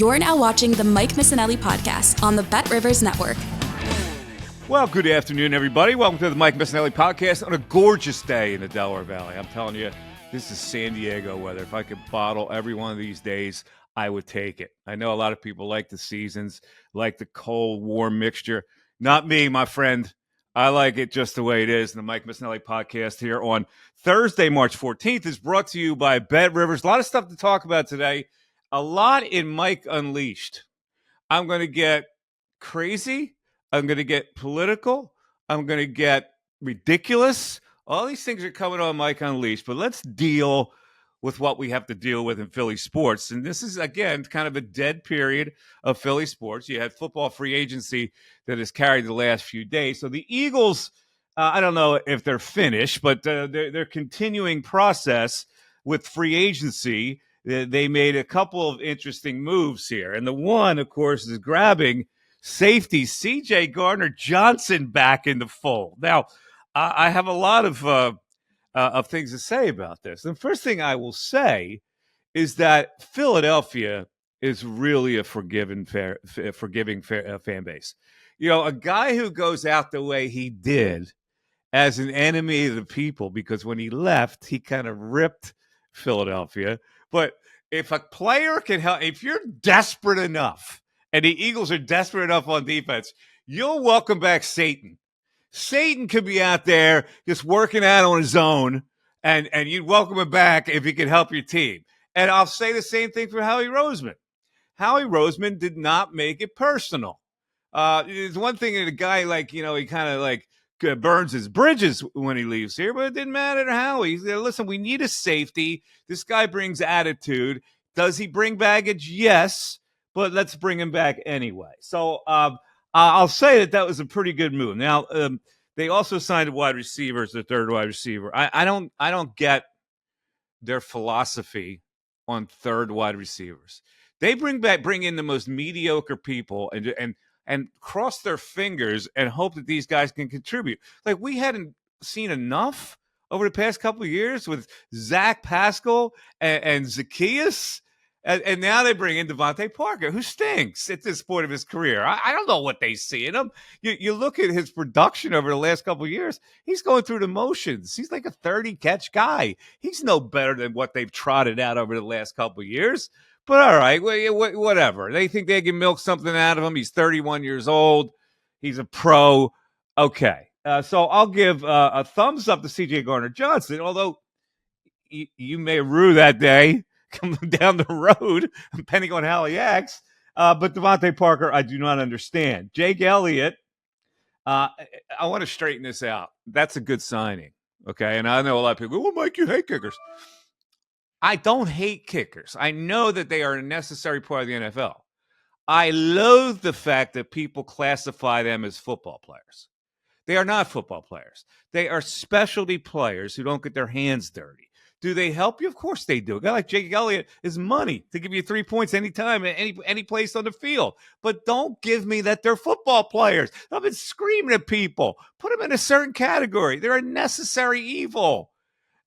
You're now watching the Mike Missanelli podcast on the BetRivers Network. Well, good afternoon, everybody. Welcome to the Mike Missanelli podcast on a gorgeous day in the Delaware Valley. I'm telling you, this is San Diego weather. If I could bottle every one of these days, I would take it. I know a lot of people like the seasons, like the cold, warm mixture. Not me, my friend. I like it just the way it is. And the Mike Missanelli podcast here on Thursday, March 14th is brought to you by BetRivers. A lot of stuff to talk about today. A lot in Mike Unleashed. I'm going to get crazy. I'm going to get political. I'm going to get ridiculous. All these things are coming on Mike Unleashed. But let's deal with what we have to deal with in Philly sports. And this is, again, kind of a dead period of Philly sports. You had football free agency that has carried the last few days. So the Eagles, I don't know if they're finished, but they're continuing process with free agency. They made a couple of interesting moves here. And the one, of course, is grabbing safety C.J. Gardner-Johnson back in the fold. Now, I have a lot of things to say about this. The first thing I will say is that Philadelphia is really a forgiving fan base. You know, a guy who goes out the way he did as an enemy of the people, because when he left, he kind of ripped Philadelphia. But if a player can help, if you're desperate enough, and the Eagles are desperate enough on defense, you'll welcome back Satan. Satan could be out there just working out on his own, and you'd welcome him back if he could help your team. And I'll say the same thing for Howie Roseman. Howie Roseman did not make it personal. There's one thing that a guy like, you know, he kind of like burns his bridges when he leaves here, but it didn't matter to Howie. He said, listen, we need a safety. This guy brings attitude. Does he bring baggage? Yes, but let's bring him back anyway. So I'll say that was a pretty good move. Now, they also signed a wide receiver as the third wide receiver. I don't get their philosophy on third wide receivers. They bring in the most mediocre people and cross their fingers and hope that these guys can contribute. Like, we hadn't seen enough over the past couple of years with Zach Pascal and Zacchaeus. And now they bring in Devontae Parker, who stinks at this point of his career. I don't know what they see in him. You look at his production over the last couple of years, he's going through the motions. He's like a 30-catch guy. He's no better than what they've trotted out over the last couple of years. But all right, whatever. They think they can milk something out of him. He's 31 years old. He's a pro. Okay. So I'll give a thumbs up to C.J. Gardner-Johnson, although you may rue that day coming down the road, depending on how he acts. But Devontae Parker, I do not understand. Jake Elliott, I want to straighten this out. That's a good signing, okay? And I know a lot of people go, well, Mike, you hate kickers. I don't hate kickers. I know that they are a necessary part of the NFL. I loathe the fact that people classify them as football players. They are not football players. They are specialty players who don't get their hands dirty. Do they help you? Of course they do. A guy like Jake Elliott is money to give you 3 points anytime, any place on the field. But don't give me that they're football players. I've been screaming at people. Put them in a certain category. They're a necessary evil.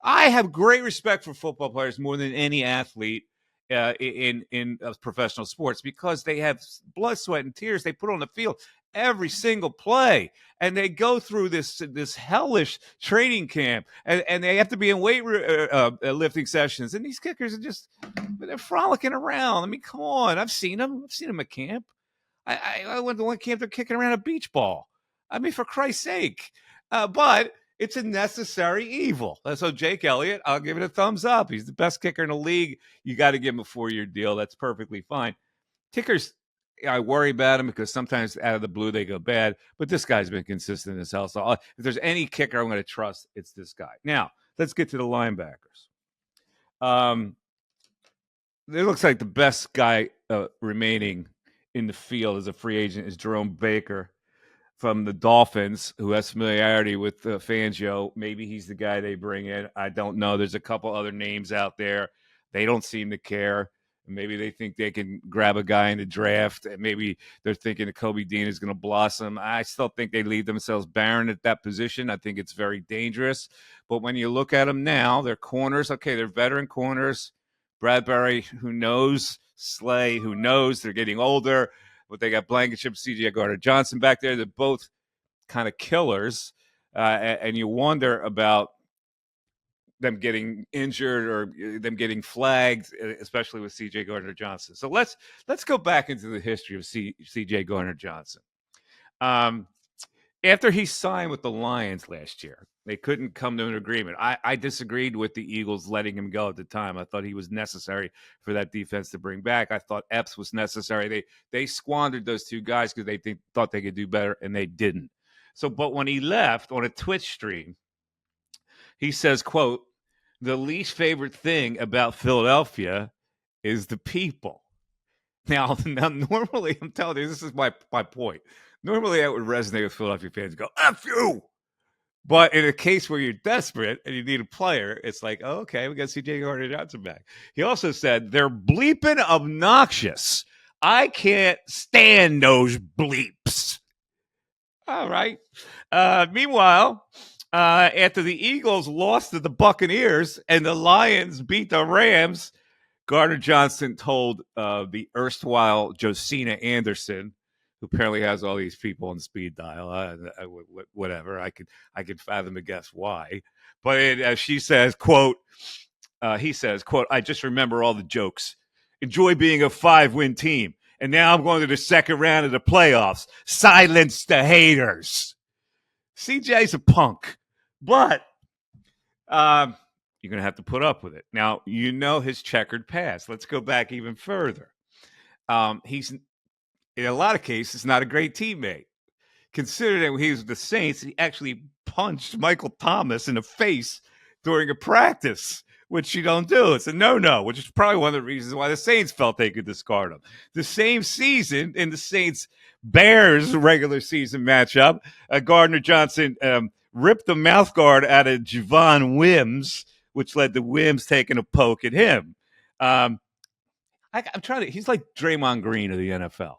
I have great respect for football players more than any athlete in professional sports, because they have blood, sweat, and tears they put on the field every single play, and they go through this hellish training camp, and they have to be in lifting sessions, and these kickers are they're frolicking around. I mean, come on, I've seen them at camp. I went to one camp, they're kicking around a beach ball. I mean, for Christ's sake. But it's a necessary evil. So Jake Elliott, I'll give it a thumbs up. He's the best kicker in the league. You got to give him a 4-year deal. That's perfectly fine. Kickers, I worry about him because sometimes out of the blue they go bad. But this guy's been consistent as hell. So if there's any kicker I'm going to trust, it's this guy. Now, let's get to the linebackers. It looks like the best guy remaining in the field as a free agent is Jerome Baker from the Dolphins, who has familiarity with Fangio. Maybe he's the guy they bring in. I don't know. There's a couple other names out there. They don't seem to care. Maybe they think they can grab a guy in the draft. And maybe they're thinking that Kobe Dean is going to blossom. I still think they leave themselves barren at that position. I think it's very dangerous. But when you look at them now, they're corners. Okay, they're veteran corners. Bradbury, who knows, Slay. Who knows? They're getting older, but they got Blankenship, C.J. Gardner-Johnson back there. They're both kind of killers, and you wonder about them getting injured or them getting flagged, especially with C.J. Gardner-Johnson. So let's go back into the history of C.J. Gardner-Johnson. After he signed with the Lions last year, they couldn't come to an agreement. I disagreed with the Eagles letting him go at the time. I thought he was necessary for that defense to bring back. I thought Epps was necessary. They squandered those two guys because they thought they could do better, and they didn't. So, but when he left on a Twitch stream, he says, quote, "The least favorite thing about Philadelphia is the people." Now, normally, I'm telling you, this is my point. Normally, that would resonate with Philadelphia fans. Go, F you! But in a case where you're desperate and you need a player, it's like, oh, okay, we got C.J. Gardner-Johnson back. He also said, "They're bleeping obnoxious. I can't stand those bleeps." All right. Meanwhile, after the Eagles lost to the Buccaneers and the Lions beat the Rams, Gardner-Johnson told the erstwhile Josina Anderson, who apparently has all these people on speed dial, whatever. I could fathom and guess why. But as she says, quote, he says, quote, "I just remember all the jokes. Enjoy being a 5-win team. And now I'm going to the second round of the playoffs. Silence the haters." CJ's a punk, but you're going to have to put up with it. Now, you know his checkered past. Let's go back even further. He's, in a lot of cases, not a great teammate. Consider that when he was with the Saints, he actually punched Michael Thomas in the face during a practice, which you don't do. It's a no-no, which is probably one of the reasons why the Saints felt they could discard him. The same season, in the Saints-Bears regular season matchup, Gardner-Johnson ripped the mouth guard out of Javon Wims, which led to Wims taking a poke at him. I'm trying to – he's like Draymond Green of the NFL.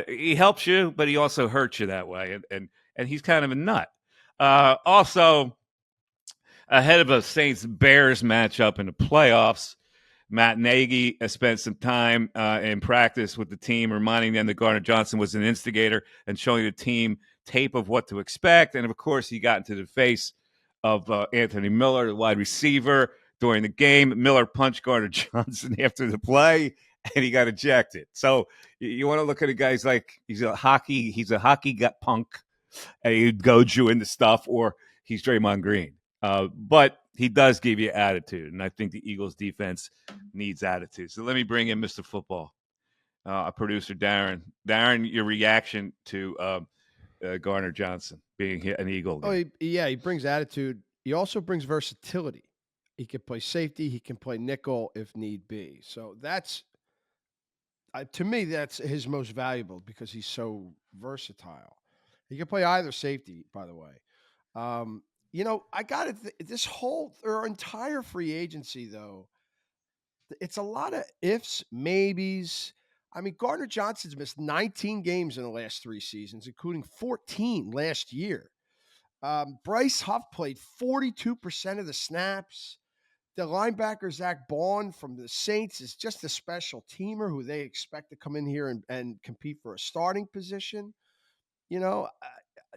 He helps you, but he also hurts you that way, and he's kind of a nut. Also, ahead of a Saints-Bears matchup in the playoffs, Matt Nagy spent some time in practice with the team, reminding them that Gardner-Johnson was an instigator and showing the team tape of what to expect. And, of course, he got into the face of Anthony Miller, the wide receiver, during the game. Miller punched Gardner-Johnson after the play, and he got ejected. So you want to look at a guy's like he's a hockey gut punk, and he goads you into stuff, or he's Draymond Green. But he does give you attitude, and I think the Eagles defense needs attitude. So let me bring in Mr. Football, our producer Darren. Darren, your reaction to Gardner-Johnson being an Eagle? Oh, he brings attitude. He also brings versatility. He can play safety. He can play nickel if need be. So that's, to me, that's his most valuable because he's so versatile. He can play either safety, by the way. I got it. Their entire free agency, though, it's a lot of ifs, maybes. I mean, Gardner-Johnson's missed 19 games in the last 3 seasons, including 14 last year. Bryce Huff played 42% of the snaps. The linebacker, Zach Bond from the Saints, is just a special teamer who they expect to come in here and compete for a starting position.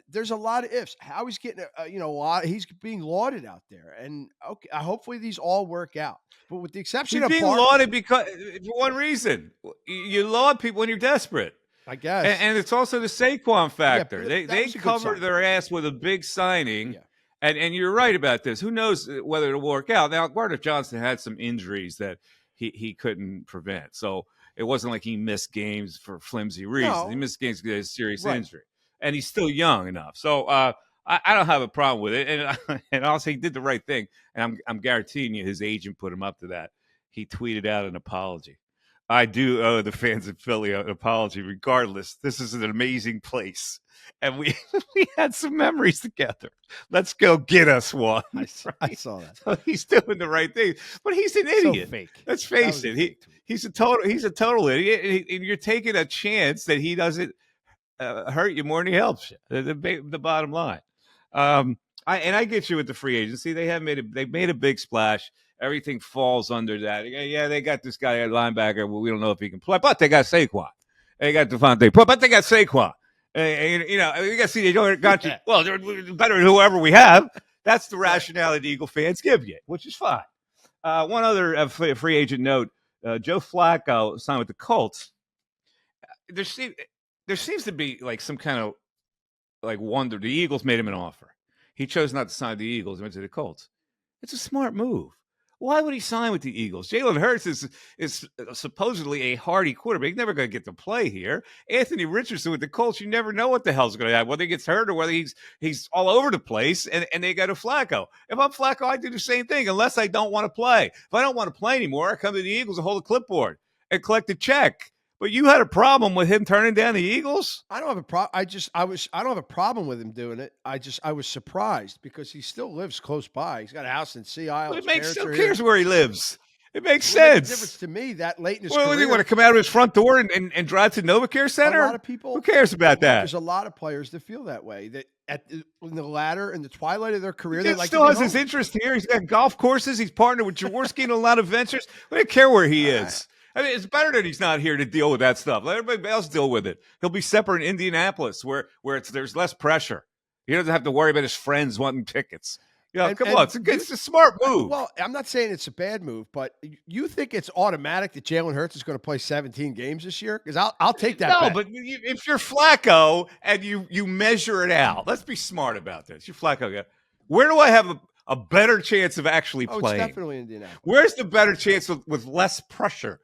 There's a lot of ifs. How he's getting, a lot. He's being lauded out there, and okay, hopefully these all work out. But with the exception he's of being lauded because for one reason, you laud people when you're desperate. I guess, and it's also the Saquon factor. Yeah, they covered their ass with a big signing, and you're right about this. Who knows whether it'll work out? Now, Gardner-Johnson had some injuries that he couldn't prevent, so it wasn't like he missed games for flimsy reasons. No. He missed games because he had a serious injury. And he's still young enough. So I don't have a problem with it. And also he did the right thing. And I'm guaranteeing you his agent put him up to that. He tweeted out an apology. I do owe the fans of Philly an apology regardless. This is an amazing place. And we had some memories together. Let's go get us one. I saw that. So he's doing the right thing. But he's an idiot. So fake. Let's face it. He's a total idiot. And you're taking a chance that he doesn't hurt you more than he helps you. The bottom line. I get you with the free agency. They made a big splash. everything falls under that. Yeah, they got this guy at linebacker. Well, we don't know if he can play, but they got Saquon. They got Devontae, but they got Saquon. You got CJ got you. Well, they're better than whoever we have. That's the rationale that Eagle fans give you, which is fine. One other free agent note: Joe Flacco signed with the Colts. There seems to be like some kind of like wonder. The Eagles made him an offer. He chose not to sign the Eagles and went to the Colts. It's a smart move. Why would he sign with the Eagles? Jalen Hurts is supposedly a hardy quarterback. He's never going to get to play here. Anthony Richardson with the Colts, you never know what the hell's going to happen, whether he gets hurt or whether he's all over the place, and they go to Flacco. If I'm Flacco, I do the same thing, unless I don't want to play. If I don't want to play anymore, I come to the Eagles and hold a clipboard and collect a check. But you had a problem with him turning down the Eagles? I don't have a problem. I don't have a problem with him doing it. I was surprised because he still lives close by. He's got a house in Sea Isle. Who cares where he lives? It makes sense. It makes a difference to me that late in his career. Does he want to come out of his front door and drive to NovaCare Center? A lot of people. Who cares about that? There's a lot of players that feel that way. That in the twilight of their career, he still has his interest here. He's got golf courses. He's partnered with Jaworski in a lot of ventures. We don't care where he is. I mean, it's better that he's not here to deal with that stuff. Let everybody else deal with it. He'll be separate in Indianapolis, where there's less pressure. He doesn't have to worry about his friends wanting tickets. Come on, it's a smart move. Well, I'm not saying it's a bad move, but you think it's automatic that Jalen Hurts is going to play 17 games this year? Because I'll take that. No, but if you're Flacco and you measure it out, let's be smart about this. You're Flacco guy. Where do I have a better chance of actually playing? It's definitely Indianapolis. Where's the better chance with less pressure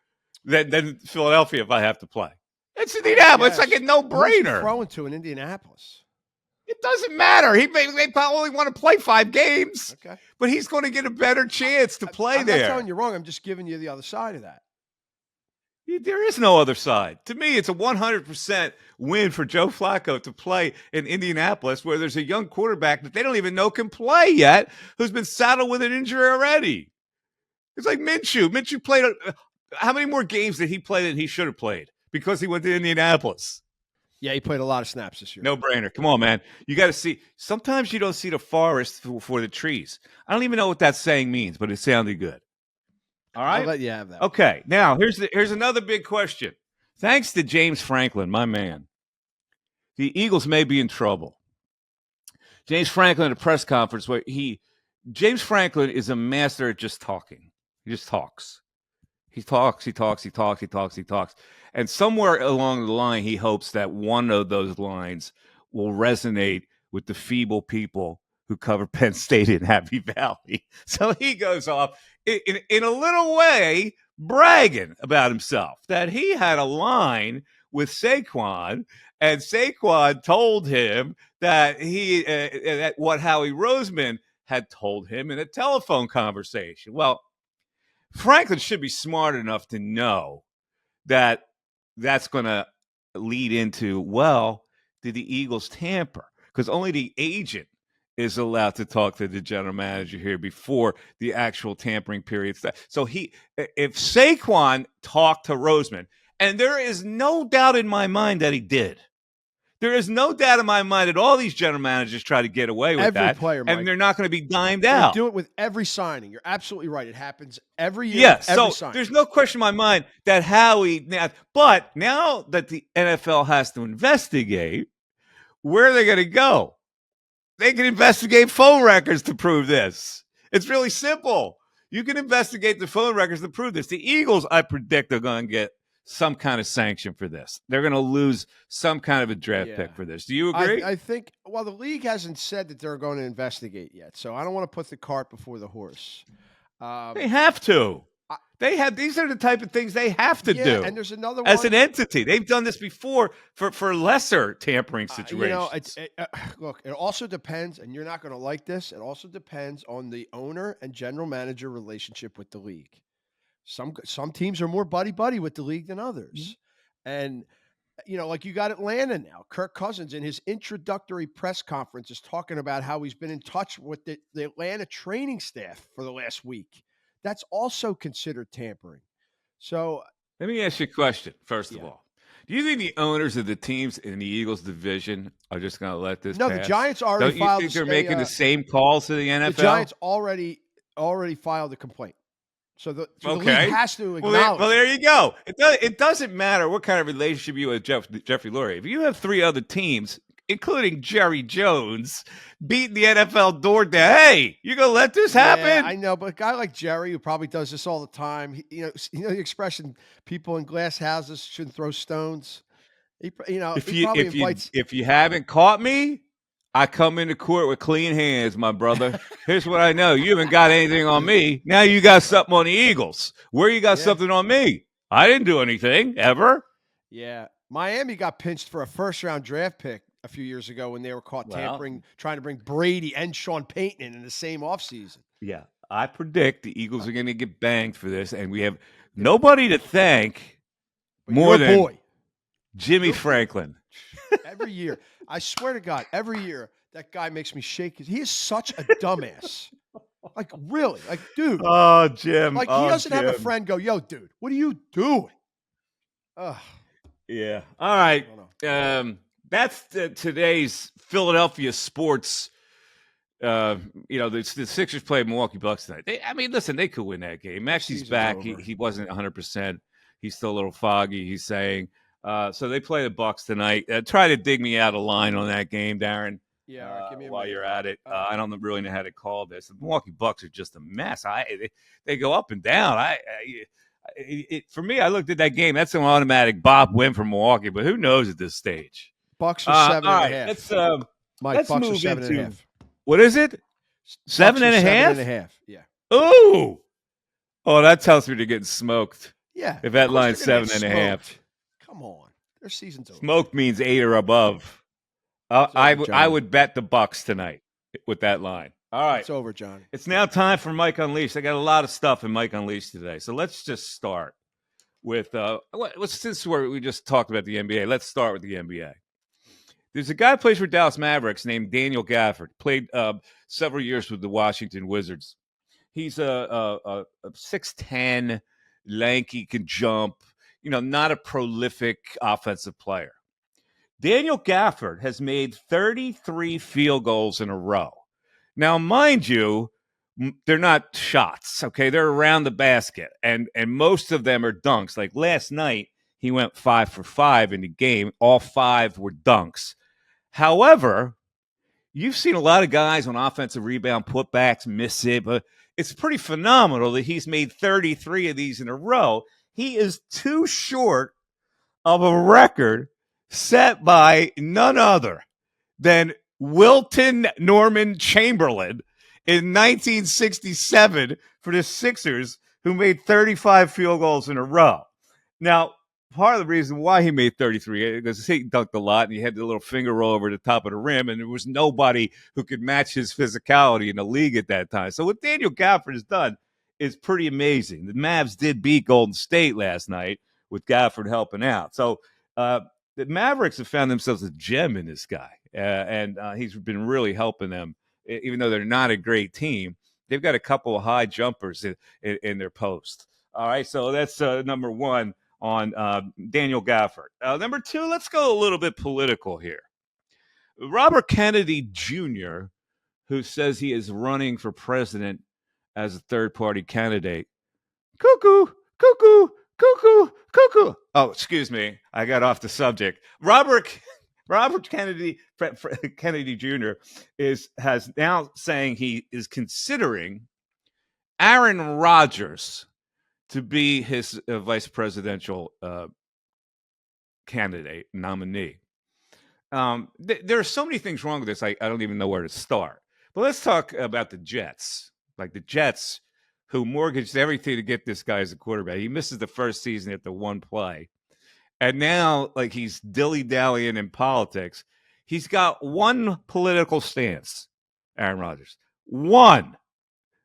than Philadelphia if I have to play? It's Indianapolis. It's like a no-brainer. Throwing to in Indianapolis. It doesn't matter. They only want to play 5 games. Okay. But he's going to get a better chance to play there. I'm not telling you wrong. I'm just giving you the other side of that. There is no other side. To me, it's a 100% win for Joe Flacco to play in Indianapolis, where there's a young quarterback that they don't even know can play yet, who's been saddled with an injury already. It's like Minshew. Minshew played how many more games did he play than he should have played because he went to Indianapolis? Yeah, he played a lot of snaps this year. No brainer. Come on, man. You got to see. Sometimes you don't see the forest for the trees. I don't even know what that saying means, but it sounded good. All right? I'll let you have that. Okay. Now, here's another big question. Thanks to James Franklin, my man, the Eagles may be in trouble. James Franklin at a press conference where James Franklin is a master at just talking. He just talks. He talks. And somewhere along the line, he hopes that one of those lines will resonate with the feeble people who cover Penn State in Happy Valley. So he goes off in a little way bragging about himself that he had a line with Saquon, and Saquon told him that that what Howie Roseman had told him in a telephone conversation. Well, Franklin should be smart enough to know that that's going to lead into, well, did the Eagles tamper? Because only the agent is allowed to talk to the general manager here before the actual tampering period starts. So if Saquon talked to Roseman, and there is no doubt in my mind that he did. There is no doubt in my mind that all these general managers try to get away with every that. Player, Mike. And they're not going to be dimed out. They do it with every signing. You're absolutely right. It happens every year. Yes, every so signing. There's no question in my mind that Howie – but now that the NFL has to investigate, where are they going to go? They can investigate phone records to prove this. It's really simple. You can investigate the phone records to prove this. The Eagles, I predict, are going to get some kind of sanction for this. They're going to lose some kind of a draft pick for this. Do you agree? I think, well, the league hasn't said that they're going to investigate yet, so I don't want to put the cart before the horse. They have to. These are the type of things they have to do. And there's another one. As an entity. They've done this before for lesser tampering situations. Look, it also depends, and you're not going to like this, it also depends on the owner and general manager relationship with the league. Some teams are more buddy-buddy with the league than others. And, like you got Atlanta now. Kirk Cousins in his introductory press conference is talking about how he's been in touch with the Atlanta training staff for the last week. That's also considered tampering. So let me ask you a question, first of all. Do you think the owners of the teams in the Eagles division are just going to let this pass? No, the Giants already filed. Don't you think they're making the same calls to the NFL? The Giants already filed a complaint. So the league Okay. has to Well, acknowledge. there you go. It doesn't matter what kind of relationship you have with Jeffrey Lurie. If you have 3 other teams, including Jerry Jones, beating the NFL door down, hey, you gonna let this happen? Yeah, I know, but a guy like Jerry, who probably does this all the time, you know the expression, "People in glass houses shouldn't throw stones." He probably invites. If you haven't caught me, I come into court with clean hands, my brother. Here's what I know: you haven't got anything on me. Now you got something on the Eagles. Where you got something on me? I didn't do anything ever. Yeah, Miami got pinched for a first-round draft pick a few years ago when they were caught tampering, trying to bring Brady and Sean Payton in the same offseason. Yeah, I predict the Eagles are going to get banged for this, and we have nobody to thank more than Jimmy Franklin. Every year, I swear to God, every year that guy makes me shake. He is such a dumbass. Like, really? Like, dude. Oh, Jim. Like, he doesn't have a friend go, yo, dude, what are you doing? Ugh. Yeah. All right. That's today's Philadelphia sports. The Sixers played Milwaukee Bucks tonight. Listen, they could win that game. Maxey's back. He wasn't 100%. He's still a little foggy, he's saying. So they play the Bucks tonight. Try to dig me out a line on that game, Darren. Yeah, give me a while minute. You're at it. I don't really know how to call this. The Milwaukee Bucks are just a mess. They go up and down. For me, I looked at that game. That's an automatic Bob win for Milwaukee, but who knows at this stage? Bucks are 7.5. Let's Bucks move are 7.5. What is it? 7.5? 7.5. Yeah. Ooh. Oh, that tells me they're getting smoked. Yeah. If that line's 7.5. Come on. Their season's over. Smoked means 8 or above. I would bet the Bucks tonight with that line. All right. It's over, John. It's now time for Mike Unleashed. I got a lot of stuff in Mike Unleashed today. So let's just start with since we just talked about the NBA, let's start with the NBA. There's a guy who plays for Dallas Mavericks named Daniel Gafford. Played several years with the Washington Wizards. He's a 6'10", lanky, can jump, not a prolific offensive player. Daniel Gafford has made 33 field goals in a row. Now, mind you, they're not shots, okay? They're around the basket, and most of them are dunks. Like last night, he went 5 for 5 in the game. All 5 were dunks. However, you've seen a lot of guys on offensive rebound putbacks miss it, but it's pretty phenomenal that he's made 33 of these in a row. He is too short of a record set by none other than Wilton Norman Chamberlain in 1967 for the Sixers, who made 35 field goals in a row. Now, part of the reason why he made 33 because he dunked a lot and he had the little finger roll over the top of the rim, and there was nobody who could match his physicality in the league at that time. So what Daniel Gafford has done is pretty amazing. The Mavs did beat Golden State last night with Gafford helping out. So the Mavericks have found themselves a gem in this guy, and he's been really helping them. Even though they're not a great team, they've got a couple of high jumpers in their post. All right, so that's number one on Daniel Gafford. Number two, let's go a little bit political here. Robert Kennedy Jr., who says he is running for president as a third-party candidate. Cuckoo, cuckoo, cuckoo, cuckoo. Oh, excuse me. I got off the subject. Robert Kennedy Jr. has now saying he is considering Aaron Rodgers to be his vice presidential candidate nominee. There are so many things wrong with this. I don't even know where to start. But let's talk about the Jets. Like the Jets, who mortgaged everything to get this guy as a quarterback. He misses the first season at the one play. And now, like, he's dilly-dallying in politics. He's got one political stance, Aaron Rodgers. One.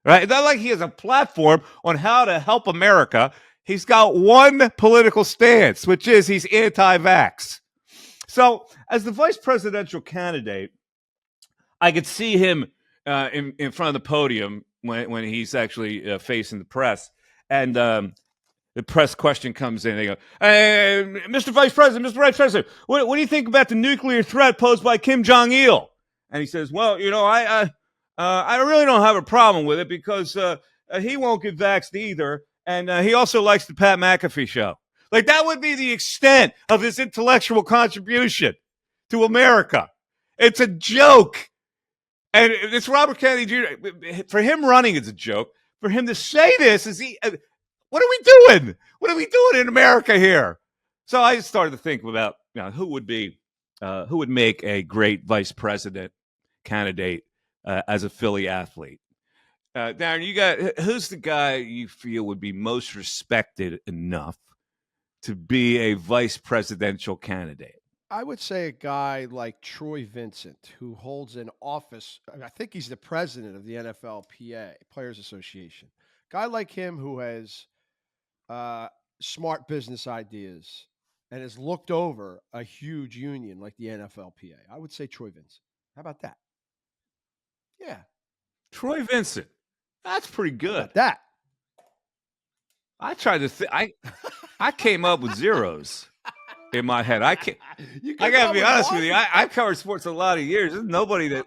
Right? It's not like he has a platform on how to help America. He's got one political stance, which is he's anti-vax. So, as the vice presidential candidate, I could see him in front of the podium when he's actually facing the press. And the press question comes in. They go, "Hey, Mr. Vice President, what do you think about the nuclear threat posed by Kim Jong-il?" And he says, "Well, I really don't have a problem with it because he won't get vaxxed either. And he also likes the Pat McAfee show. Like, that would be the extent of his intellectual contribution to America. It's a joke. And it's Robert Kennedy Jr. For him running is a joke. For him to say this is what are we doing? What are we doing in America here? So I started to think about who would make a great vice president candidate as a Philly athlete. Darren, who's the guy you feel would be most respected enough to be a vice presidential candidate? I would say a guy like Troy Vincent, who holds an office. I think he's the president of the NFLPA, Players Association. Guy like him who has smart business ideas and has looked over a huge union like the NFLPA. I would say Troy Vincent. How about that? Yeah. Troy Vincent. That's pretty good. How about that? I tried to I came up with zeros in my head. I got to be honest with you. I've covered sports a lot of years. There's nobody that.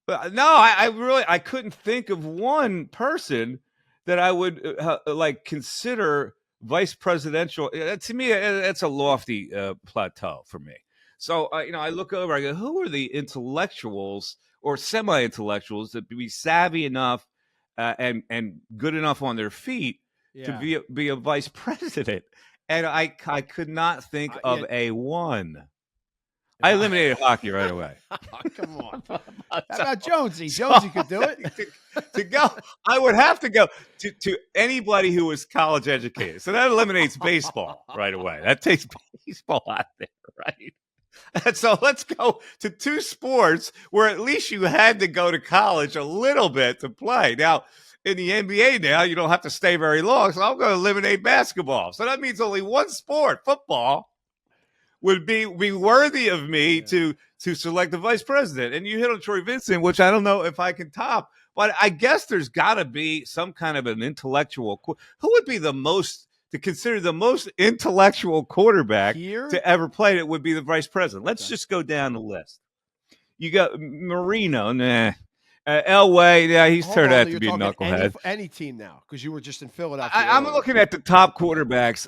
But no, I couldn't think of one person that I would consider vice presidential. To me, that's a lofty plateau for me. So I look over. I go, who are the intellectuals or semi-intellectuals that be savvy enough and good enough on their feet to be a vice president? And I could not think of a one. I eliminated hockey right away. Oh, come on. How about Jonesy? Jonesy could do it. To go, I would have to go to anybody who was college educated. So that eliminates baseball right away. That takes baseball out there, right? And so let's go to two sports where at least you had to go to college a little bit to play. Now, in the NBA now, you don't have to stay very long, so I'm going to eliminate basketball. So that means only one sport, football, would be worthy of me to select the vice president. And you hit on Troy Vincent, which I don't know if I can top, but I guess there's got to be some kind of an intellectual. Who would be the most to consider the most intellectual quarterback to ever play? It would be the vice president. Let's just go down the list. You got Marino, nah. Elway, yeah, he's turned out to be a knucklehead. Any team now, because you were just in Philadelphia. I'm looking at the top quarterbacks,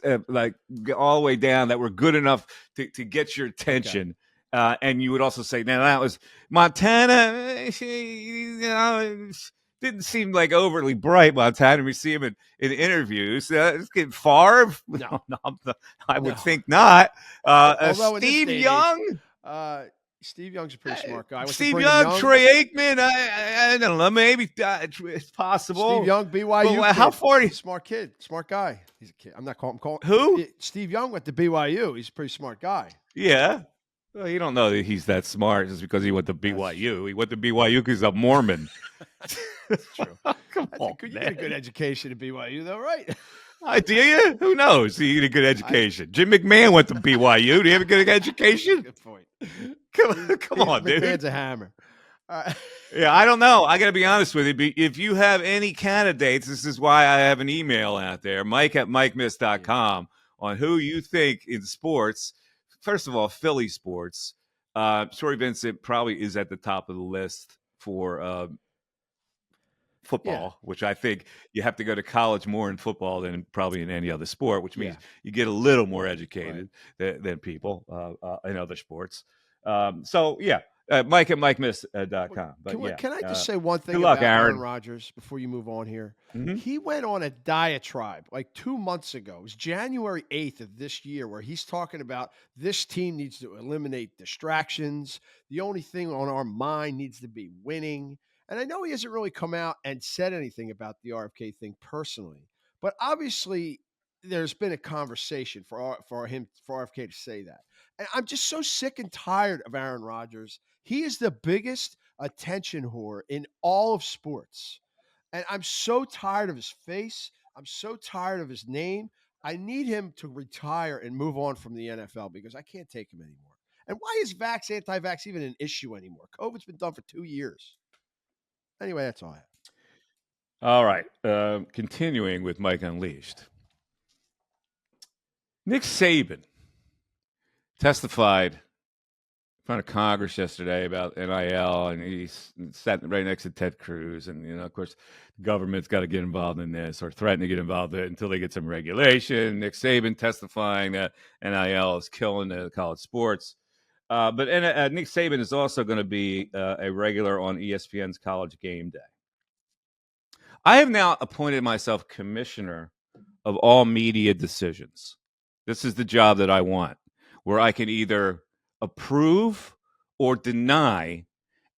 all the way down that were good enough to get your attention. Okay. And you would also say, now that was Montana. Didn't seem like overly bright, Montana. We see him in interviews. It's getting Favre. No, I would think not. Steve Young. Steve Young's a pretty smart guy. Steve Young, Troy Aikman. I don't know. Maybe it's possible. Steve Young, BYU. But how far? Smart kid, smart guy. He's a kid. I'm not calling. Who? Steve Young went to BYU. He's a pretty smart guy. Yeah. Well, you don't know that he's that smart just because he went to BYU. He went to BYU because he's a Mormon. That's true. Come on, you get a good education at BYU, though, right? Do you? Who knows? You get a good education. Jim McMahon went to BYU. Do you have a good education? Good point. Come on, dude. McMahon's a hammer. Yeah, I don't know. I got to be honest with you. If you have any candidates, this is why I have an email out there, mike@mikemiss.com, on who you think in sports. First of all, Philly sports. Troy Vincent probably is at the top of the list for football, which I think you have to go to college more in football than probably in any other sport, which means you get a little more educated than people in other sports. Mike at MikeMiss.com. Can I just say one thing about Aaron Rodgers before you move on here? Mm-hmm. He went on a diatribe like 2 months ago. It was January 8th of this year where he's talking about this team needs to eliminate distractions. The only thing on our mind needs to be winning. And I know he hasn't really come out and said anything about the RFK thing personally, but obviously there's been a conversation for RFK to say that. And I'm just so sick and tired of Aaron Rodgers. He is the biggest attention whore in all of sports. And I'm so tired of his face. I'm so tired of his name. I need him to retire and move on from the NFL because I can't take him anymore. And why is anti-vax even an issue anymore? COVID's been done for 2 years. Anyway, that's all I have. All right. Continuing with Mike Unleashed. Nick Saban testified front of Congress yesterday about NIL, and he sat right next to Ted Cruz. And, of course, the government's got to get involved in this or threaten to get involved in it until they get some regulation. Nick Saban testifying that NIL is killing the college sports. But Nick Saban is also going to be a regular on ESPN's College Game Day. I have now appointed myself commissioner of all media decisions. This is the job that I want, where I can either approve or deny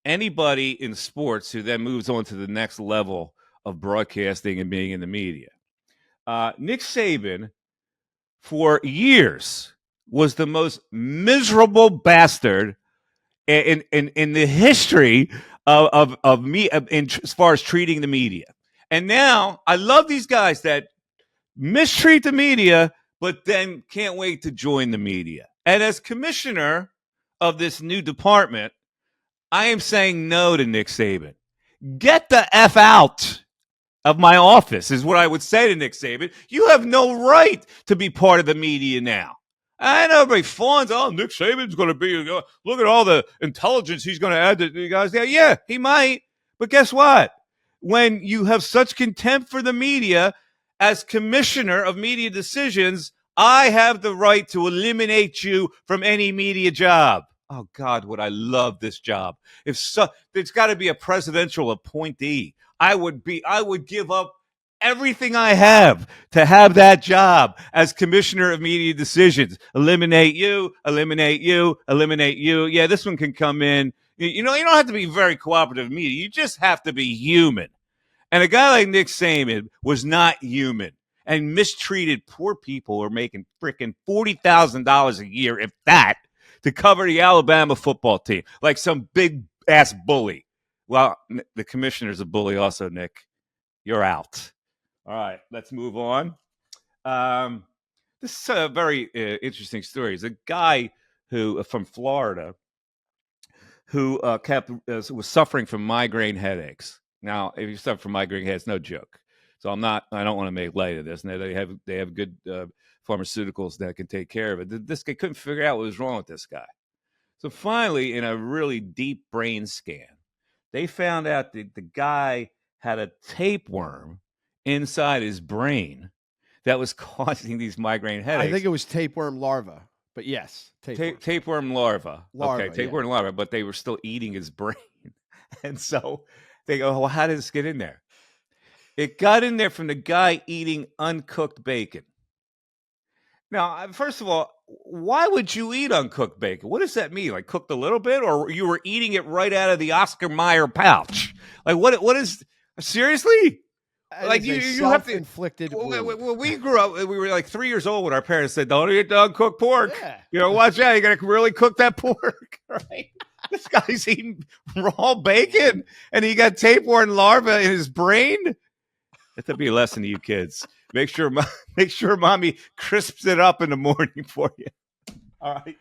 anybody in sports who then moves on to the next level of broadcasting and being in the media. Nick Saban, for years, was the most miserable bastard in the history of me as far as treating the media. And now I love these guys that mistreat the media, but then can't wait to join the media. And as commissioner of this new department, I am saying no to Nick Saban. Get the F out of my office is what I would say to Nick Saban. You have no right to be part of the media now. I know everybody fawns. Oh, Nick Saban's going to be, look at all the intelligence he's going to add to you guys. Yeah, he might. But guess what? When you have such contempt for the media, as commissioner of media decisions, I have the right to eliminate you from any media job. Oh, God, would I love this job. There's got to be a presidential appointee. I would give up everything I have to have that job as commissioner of media decisions. Eliminate you, eliminate you, eliminate you. Yeah, this one can come in. You don't have to be very cooperative with media. You just have to be human. And a guy like Nick Saban was not human and mistreated poor people who are making freaking $40,000 a year, if that, to cover the Alabama football team like some big ass bully. Well, the commissioner's a bully also, Nick. You're out. All right, let's move on. This is a very interesting story. It's a guy who from Florida who was suffering from migraine headaches. Now, if you suffer from migraine headaches, no joke. So I don't want to make light of this. And they have good pharmaceuticals that can take care of it. This guy couldn't figure out what was wrong with this guy. So finally, in a really deep brain scan, they found out that the guy had a tapeworm inside his brain that was causing these migraine headaches. I think it was tapeworm larva, but yes, tapeworm larva. Okay, tapeworm larva, but they were still eating his brain. And so they go, well, how did this get in there? It got in there from the guy eating uncooked bacon. Now, first of all, why would you eat uncooked bacon? What does that mean? Like cooked a little bit, or you were eating it right out of the Oscar Mayer pouch? Like what is seriously? Like you have to inflicted. When we grew up, we were like 3 years old when our parents said, "Don't eat the uncooked pork." Yeah. Watch out! You got to really cook that pork, right? This guy's eating raw bacon, and he got tapeworm larva in his brain. That'd be a lesson to you kids. Make sure mommy crisps it up in the morning for you. All right.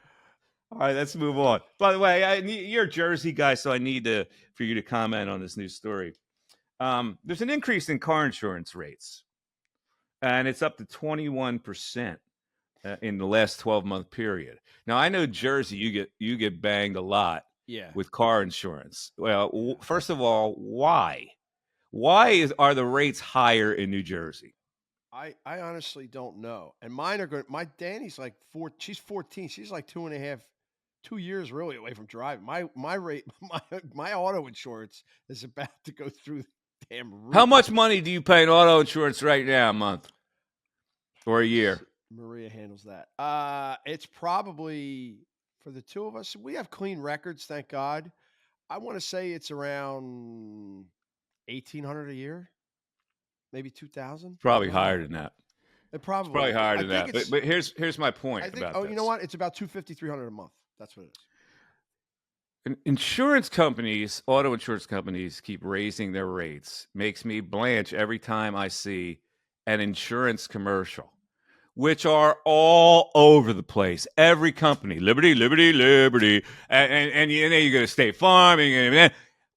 Let's move on. By the way, you're a Jersey guy, so I need for you to comment on this news story. There's an increase in car insurance rates, and it's up to 21% in the last 12-month period. Now, I know Jersey, you get banged a lot with car insurance. Well, first of all, why? Why are the rates higher in New Jersey? I honestly don't know. And mine are good. My Danny's like she's 14. She's like 2 years really away from driving. My rate, my auto insurance is about to go through the damn roof. How much money do you pay in auto insurance right now a month or a year? Maria handles that. It's probably for the two of us. We have clean records, thank God. I want to say it's around $1,800 a year. Maybe 2,000. Probably higher than that. It's probably higher than that. But here's my point. I think. About you know what? It's about $250, $300 a month. That's what it is. Insurance companies, auto insurance companies, keep raising their rates. Makes me blanch every time I see an insurance commercial, which are all over the place. Every company, Liberty, and you're going to State Farm.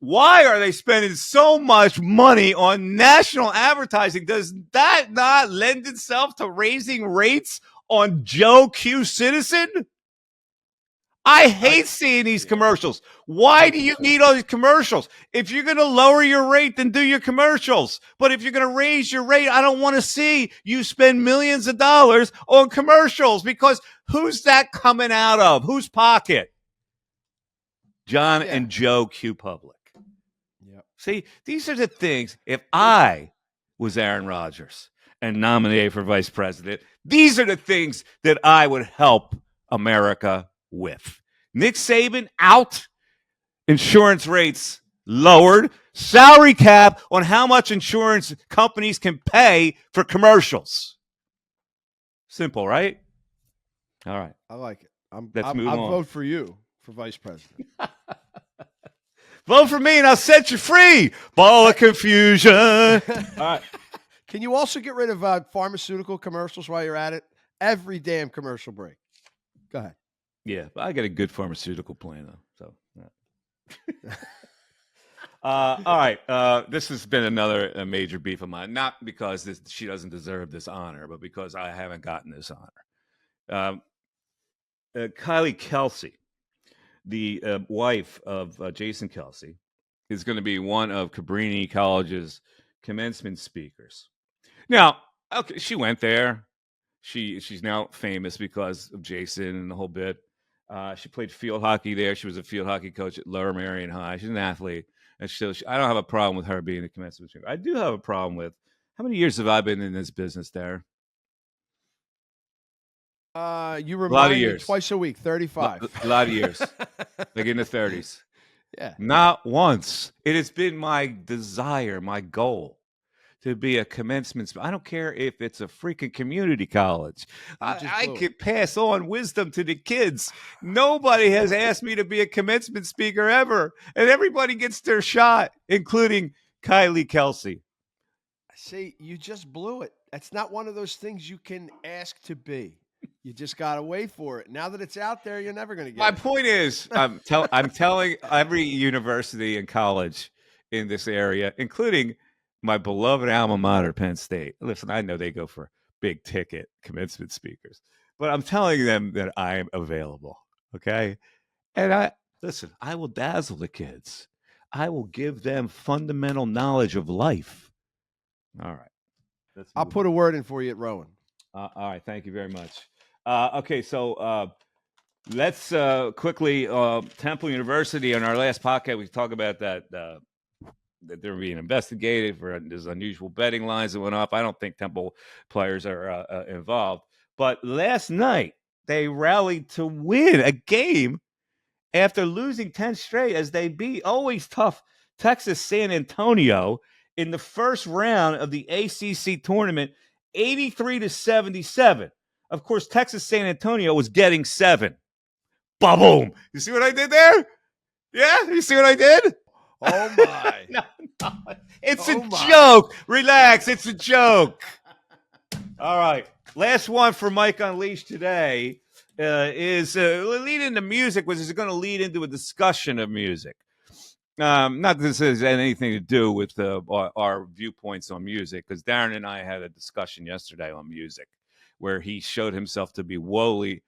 Why are they spending so much money on national advertising? Does that not lend itself to raising rates on Joe Q Citizen? I hate seeing these commercials. Why do you need all these commercials? If you're going to lower your rate, then do your commercials. But if you're going to raise your rate, I don't want to see you spend millions of dollars on commercials, because who's that coming out of? Whose pocket? John and Joe Q Public. Yep. See, these are the things. If I was Aaron Rodgers and nominated for vice president, these are the things that I would help America with. Nick Saban out, insurance rates lowered, salary cap on how much insurance companies can pay for commercials. Simple, right? All right. I like it. Let's move on. I'll vote for you for vice president. Vote for me and I'll set you free. Ball of confusion. All right. Can you also get rid of pharmaceutical commercials while you're at it? Every damn commercial break. Go ahead. Yeah, but I got a good pharmaceutical plan, though. So, all right. This has been another major beef of mine. Not because she doesn't deserve this honor, but because I haven't gotten this honor. Kylie Kelsey, the wife of Jason Kelsey, is going to be one of Cabrini College's commencement speakers. Now, okay, she went there. She's now famous because of Jason and the whole bit. She played field hockey there. She was a field hockey coach at Lower Merion High. She's an athlete. And I don't have a problem with her being a commencement speaker. I do have a problem with, how many years have I been in this business there? You remind me twice a week, 35. A lot of years. Like in the 30s. Yeah. Not once. It has been my desire, my goal, to be a commencement speaker. I don't care if it's a freaking community college. I could pass on wisdom to the kids. Nobody has asked me to be a commencement speaker ever. And everybody gets their shot, including Kylie Kelsey. See, you just blew it. That's not one of those things you can ask to be. You just got to wait for it. Now that it's out there, you're never going to get it. My point is, I'm telling every university and college in this area, including my beloved alma mater, Penn State. Listen, I know they go for big ticket commencement speakers, but I'm telling them that I am available. Okay. And I will dazzle the kids. I will give them fundamental knowledge of life. All right. I'll put a word in for you at Rowan. All right. Thank you very much. Okay. So let's quickly, Temple University on our last podcast, we talked about that they're being investigated for these unusual betting lines that went up. I don't think Temple players are involved. But last night, they rallied to win a game after losing 10 straight as they beat always tough Texas San Antonio in the first round of the ACC tournament, 83-77. Of course, Texas San Antonio was getting 7. Ba-boom. You see what I did there? Yeah? You see what I did? Oh, my. No. It's a joke. Relax. It's a joke. All right. Last one for Mike Unleashed today is lead into music, which is going to lead into a discussion of music. Not that this has anything to do with our viewpoints on music, because Darren and I had a discussion yesterday on music where he showed himself to be woefully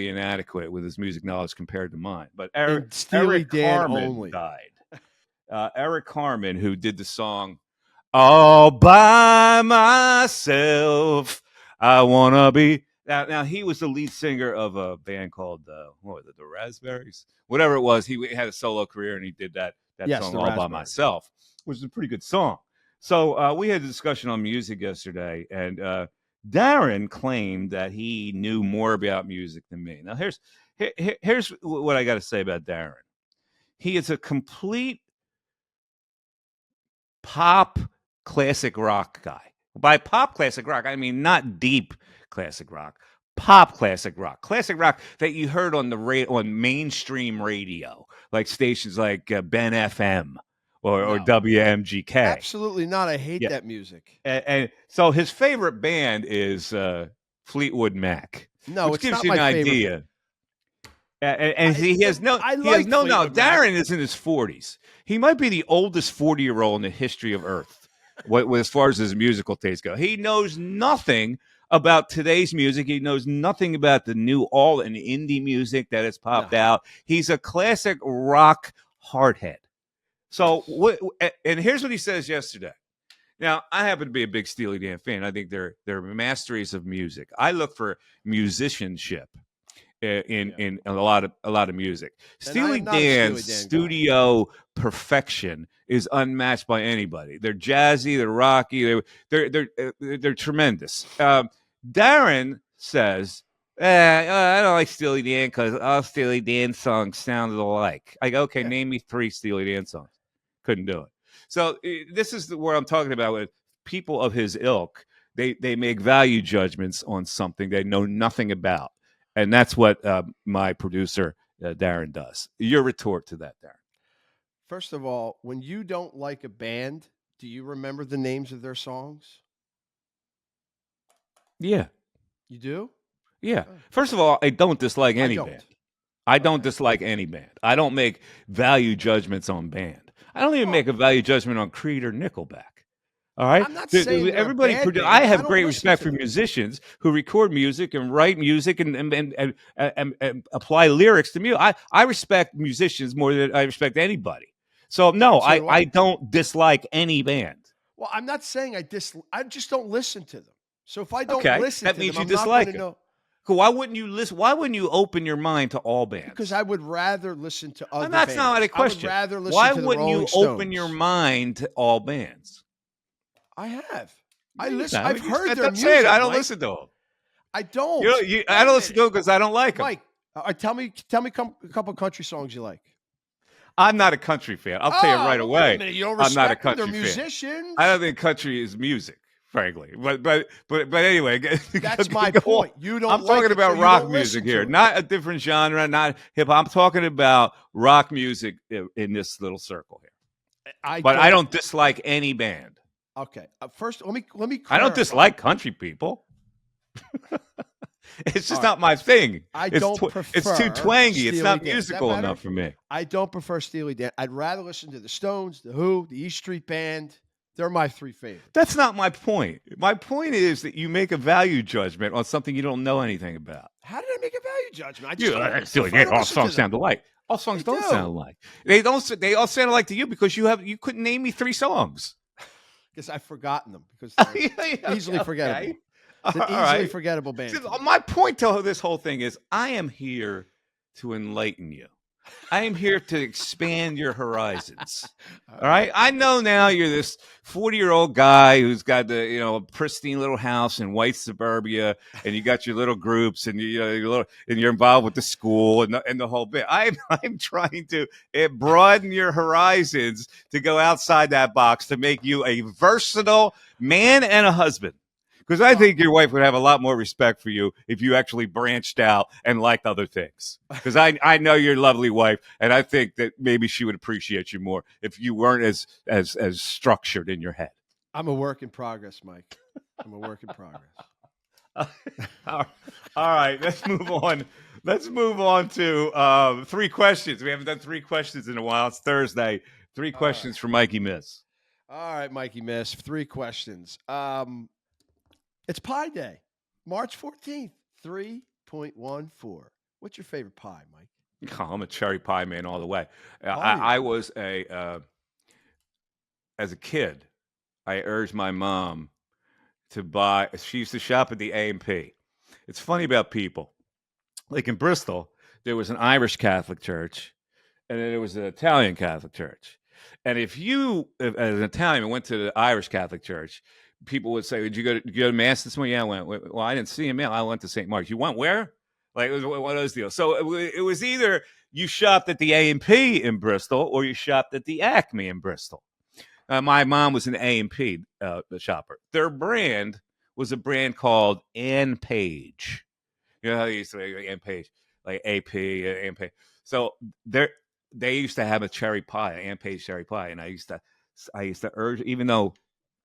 inadequate with his music knowledge compared to mine. But Eric Carmen died. Eric Carmen, who did the song "All by Myself," I wanna be. Now he was the lead singer of a band called what was it, the Raspberries, whatever it was. He had a solo career and he did that song "All by Myself," which is a pretty good song. So we had a discussion on music yesterday, and Darren claimed that he knew more about music than me. Now here's what I got to say about Darren. He is a complete pop classic rock guy. By pop classic rock, I mean not deep classic rock, pop classic rock that you heard on on mainstream radio, like stations like Ben FM or WMGK. Absolutely not. I hate that music. And so his favorite band is Fleetwood Mac. No, which it's gives not you my an idea. Darren is in his 40s. He might be the oldest 40-year-old in the history of Earth, as far as his musical taste go. He knows nothing about today's music. He knows nothing about the new all and indie music that has popped out. He's a classic rock hardhead. So, and here's what he says yesterday. Now, I happen to be a big Steely Dan fan. I think they're masteries of music. I look for musicianship in a lot of music. Steely Dan's studio perfection is unmatched by anybody. They're jazzy, they're rocky, they're tremendous. Darren says, I don't like Steely Dan because all Steely Dan songs sounded alike. I go, okay, name me 3 Steely Dan songs. Couldn't do it. So this is where I'm talking about with people of his ilk. They make value judgments on something they know nothing about. And that's what my producer, Darren, does. Your retort to that, Darren. First of all, when you don't like a band, do you remember the names of their songs? Yeah. You do? Yeah. First of all, I don't dislike any band. I don't dislike any band. I don't make value judgments on band. I don't even make a value judgment on Creed or Nickelback. All right. I'm not saying everybody. I have great respect for musicians who record music and write music and apply lyrics to music. I respect musicians more than I respect anybody. So no, I don't dislike any band. Well, I'm not saying I just don't listen to them. So if I don't listen that to means them, you I'm dislike not going to know. Why wouldn't you listen? Why wouldn't you open your mind to all bands? Because I would rather listen to other that's bands. not a question. I would rather listen Why to the wouldn't Rolling you Stones. open your mind to all bands? I have. I listen. I've heard their music. I don't listen to them. I don't. I don't listen to them because I don't like them. Mike, tell me a couple country songs you like. I'm not a country fan. I'll tell you right away. Wait a minute. You don't respect I'm not a country them. They're fan. musicians. I don't think country is music, frankly. But anyway, that's my point. You don't. I'm talking about rock music here, not a different genre, not hip hop. I'm talking about rock music in this little circle here. I don't dislike any band. Okay. First, let me. Clarify. I don't dislike country people. It's just not my thing. Prefer. It's too twangy. Steely it's not Dan. musical enough for me. I don't prefer Steely Dan. I'd rather listen to the Stones, the Who, the E Street Band. They're my 3 favorites. That's not my point. My point is that you make a value judgment on something you don't know anything about. How did I make a value judgment? I just Steely Dan. All songs sound alike. All songs don't sound alike. They don't. They all sound alike to you because you couldn't name me 3 songs. Because I've forgotten them because they're easily forgettable. It's an easily forgettable band. My point to this whole thing is I am here to enlighten you. I am here to expand your horizons. All right. I know now you're this 40-year-old guy who's got the pristine little house in white suburbia, and you got your little groups, and you're involved with the school and the whole bit. I'm trying to broaden your horizons to go outside that box to make you a versatile man and a husband. Because I think your wife would have a lot more respect for you if you actually branched out and liked other things. Because I know your lovely wife, and I think that maybe she would appreciate you more if you weren't as structured in your head. I'm a work in progress, Mike. I'm a work in progress. All right, let's move on. Let's move on to 3 questions. We haven't done 3 questions in a while. It's Thursday. 3 questions for Mikey Miss. All right, Mikey Miss. 3 questions. It's Pie Day, March 14th, 3.14. What's your favorite pie, Mike? Oh, I'm a cherry pie man all the way. I was as a kid, I urged my mom to buy. She used to shop at the A&P. It's funny about people. Like in Bristol, there was an Irish Catholic church, and then there was an Italian Catholic church. And if as an Italian, went to the Irish Catholic church, people would say, "Did you go to mass this morning?" Yeah, I went. Well, I didn't see him. I went to St. Mark's. You went where? Like, it was one of those deals. So it was either you shopped at the A&P in Bristol or you shopped at the Acme in Bristol. My mom was an A&P shopper. Their brand was a brand called Ann Page. You know how they used to say Ann Page, like AP, Ann Page. So they used to have a cherry pie, Ann Page cherry pie, and I used to urge, even though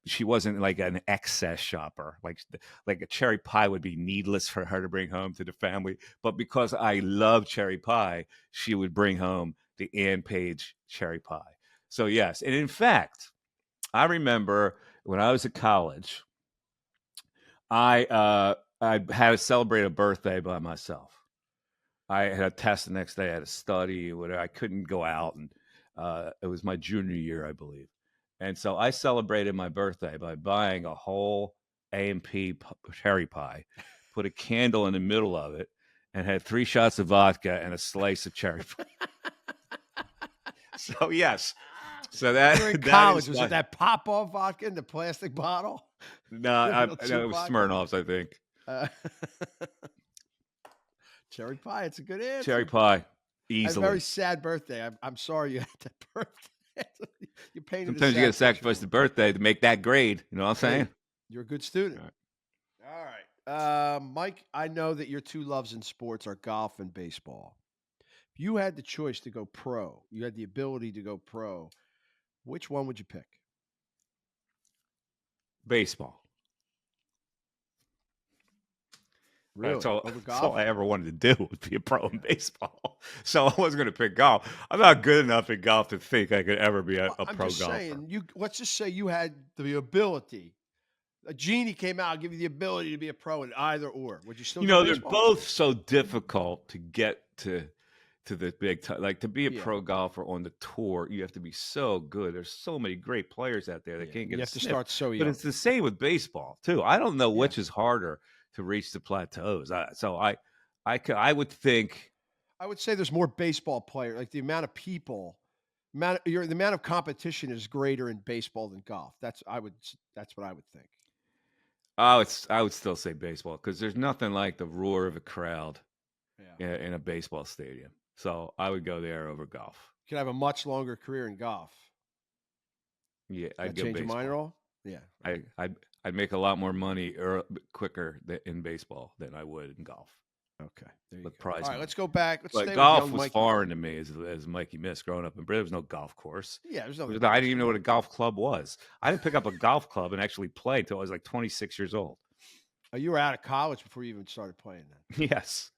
she wasn't like an excess shopper, like a cherry pie would be needless for her to bring home to the family. But because I love cherry pie, she would bring home the Ann Page cherry pie. So yes, and in fact, I remember when I was at college, I had to celebrate a birthday by myself. I had a test the next day. I had to study. Whatever. I couldn't go out, and it was my junior year, I believe. And so I celebrated my birthday by buying a whole A&P cherry pie, put a candle in the middle of it, and had 3 shots of vodka and a slice of cherry pie. So yes, so that You're in that college. is Was my, it that pop-off vodka in the plastic bottle? no, The real it cheap was vodka? Smirnoff's, I think. Uh, cherry pie. It's a good answer. Cherry pie, A easily. very sad birthday. I'm sorry you had that birthday. You painted Sometimes a you got to sad picture. sacrifice the birthday to make that grade. You know what I'm saying? Hey, you're a good student. All right. Mike, I know that your two loves in sports are golf and baseball. If you had the choice to go pro, you had the ability to go pro, which one would you pick? Baseball. Really? That's all, Over that's all golf? I ever wanted to do was be a pro in baseball. So I wasn't going to pick golf. I'm not good enough at golf to think I could ever be a I'm pro just golfer. saying, let's just say you had the ability. A genie came out, give you the ability to be a pro in either or. Would you still do They're baseball? both so difficult to get to the big time. Like to be a pro golfer on the tour, you have to be so good. There's so many great players out there that can't get You a have to sniff. start so young. But it's the same with baseball too. I don't know which is harder to reach the plateaus. I would think. I would say there's more baseball players. Like the amount of people, the amount of competition is greater in baseball than golf. That's what I would think. I would still say baseball because there's nothing like the roar of a crowd in a baseball stadium. So I would go there over golf. You could have a much longer career in golf. Yeah, I'd change your mind at all. Yeah, I'd make a lot more money quicker in baseball than I would in golf. Okay, there you With go. prize All right, money. let's go back. Let's But stay golf with was Mikey. foreign to me as Mikey missed growing up in Britain. There was no golf course. Yeah, there's no. I didn't even know what a golf club was. I didn't pick up a golf club and actually play until I was like 26 years old. Oh, you were out of college before you even started playing then. Yes.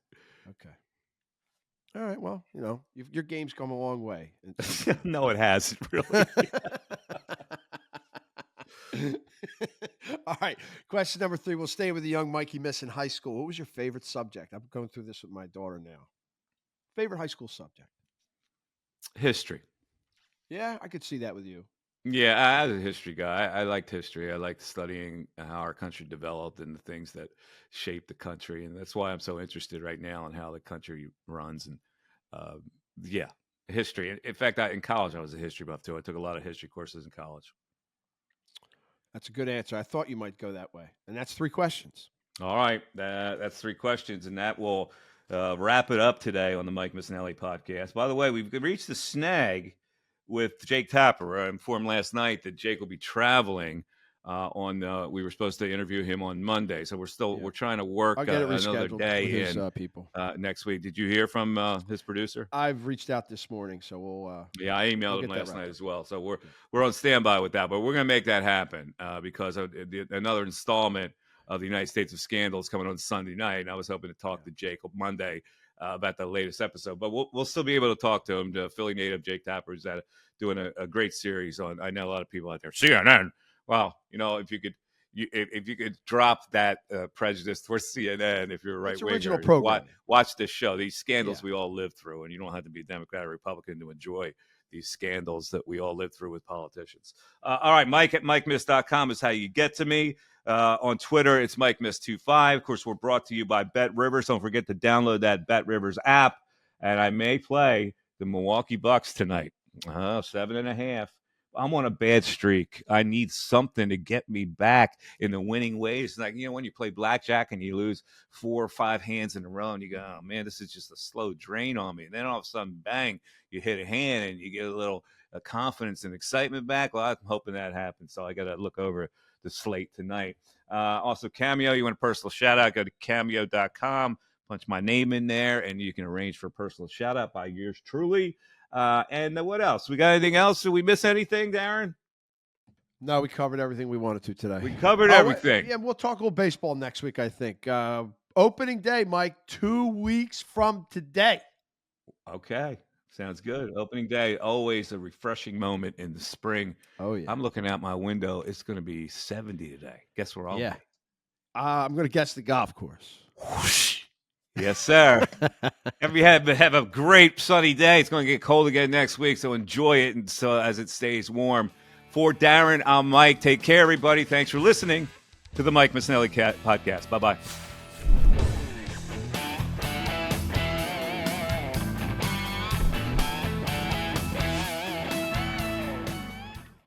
Okay. All right. Well, your game's come a long way. No, it hasn't really. All right. Question number 3. We'll stay with the young Mikey Miss in high school. What was your favorite subject? I'm going through this with my daughter now. Favorite high school subject? History. Yeah, I could see that with you. Yeah, I was a history guy. I liked history. I liked studying how our country developed and the things that shaped the country. And that's why I'm so interested right now in how the country runs. And history. In fact, in college, I was a history buff too. I took a lot of history courses in college. That's a good answer. I thought you might go that way. And that's 3 questions. All right. That's 3 questions. And that will wrap it up today on the Mike Missanelli podcast. By the way, we've reached the snag with Jake Tapper. I informed last night that Jake will be traveling we were supposed to interview him on Monday. So we're trying to work another day with his people next week. Did you hear from his producer? I've reached out this morning, so we'll I emailed him last night as well. So we're on standby with that, but we're going to make that happen because another installment of the United States of Scandal is coming on Sunday night. And I was hoping to talk to Jake Monday about the latest episode, but we'll still be able to talk to him. The Philly native Jake Tapper is doing a great series on. I know a lot of people out there. CNN. Well, if you could drop that prejudice towards CNN, if you're a right winger, watch this show. These scandals we all live through, and you don't have to be a Democrat or Republican to enjoy these scandals that we all live through with politicians. All right, Mike at MikeMiss.com is how you get to me. On Twitter, it's MikeMiss25. Of course, we're brought to you by BetRivers. Don't forget to download that BetRivers app. And I may play the Milwaukee Bucks tonight. 7.5. I'm on a bad streak. I need something to get me back in the winning ways. Like, when you play blackjack and you lose 4 or 5 hands in a row and you go, oh, man, this is just a slow drain on me. And then all of a sudden, bang, you hit a hand and you get a little confidence and excitement back. Well, I'm hoping that happens. So I got to look over the slate tonight. Also, Cameo, you want a personal shout out, go to cameo.com, punch my name in there, and you can arrange for a personal shout out by yours truly. And what else? We got anything else? Did we miss anything, Darren? No, we covered everything we wanted to today. We covered everything. Yeah, we'll talk a little baseball next week, I think. Opening day, Mike, 2 weeks from today. Okay. Sounds good. Opening day, always a refreshing moment in the spring. Oh, yeah. I'm looking out my window. It's going to be 70 today. Guess where I'll be? I'm going to guess the golf course. Yes, sir. have a great sunny day. It's going to get cold again next week, so enjoy it and so as it stays warm. For Darren, I'm Mike. Take care, everybody. Thanks for listening to the Mike Missanelli podcast. Bye-bye.